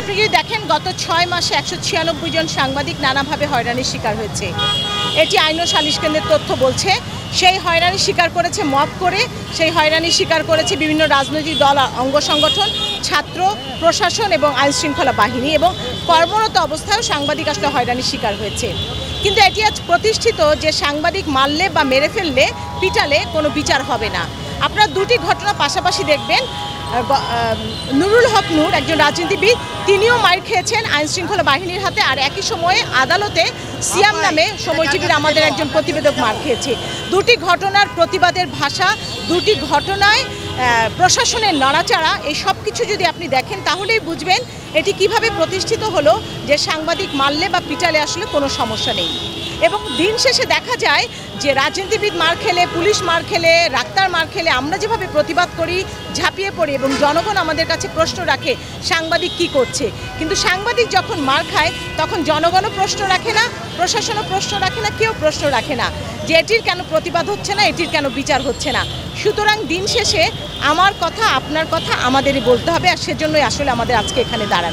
আপনি যদি দেখেন গত 6 মাসে 196 জন সাংবাদিক নানাভাবে হয়রানির শিকার হয়েছে। এটি আইন ও সালিশ কেন্দ্রের তথ্য বলছে। সেই হয়রানির শিকার করেছে মব করে, সেই হয়রানির শিকার করেছে বিভিন্ন রাজনৈতিক দল, অঙ্গ সংগঠন, ছাত্র, প্রশাসন এবং আইনশৃঙ্খলা বাহিনী, এবং কর্মরত অবস্থায়ও সাংবাদিক আসলে হয়রানির শিকার হয়েছে। কিন্তু এটি আজ প্রতিষ্ঠিত যে সাংবাদিক মারলে বা মেরে ফেললে, পিটালে কোনো বিচার হবে না। আপনারা দুটি ঘটনা পাশাপাশি দেখবেন। নুরুল হক নূর একজন রাজনীতিবিদ, তিনিও মার খেয়েছেন আইনশৃঙ্খলা বাহিনীর হাতে, আর একই সময়ে আদালতে সিয়াম নামে সময়জীবীর আমাদের একজন প্রতিবেদক মার খেয়েছে। দুটি ঘটনার প্রতিবাদের ভাষা, দুটি ঘটনায় প্রশাসনের নড়াচড়া, এই সব কিছু যদি আপনি দেখেন তাহলেই বুঝবেন এটি কিভাবে প্রতিষ্ঠিত হলো যে সাংবাদিক মারলে বা পিটালে আসলে কোনো সমস্যা নেই। এবং দিন শেষে দেখা যায় যে রাজনীতিবিদ মার খেলে, পুলিশ মার খেলে, ডাক্তার মার খেলে আমরা যেভাবে প্রতিবাদ করি, ঝাঁপিয়ে পড়ি এবং জনগণ আমাদের কাছে প্রশ্ন রাখে সাংবাদিক কি করছে, কিন্তু সাংবাদিক যখন মার খায় তখন জনগণও প্রশ্ন রাখে না, প্রশাসনও প্রশ্ন রাখে না, কেউ প্রশ্ন রাখে না যে এটির কেন প্রতিবাদ হচ্ছে না, এটির কেন বিচার হচ্ছে না। সুতরাং দিন শেষে আমার কথা, আপনার কথা আমাদেরই বলতে হবে, আর সেজন্যই আসলে আমাদের আজকে এখানে দাঁড়ানো।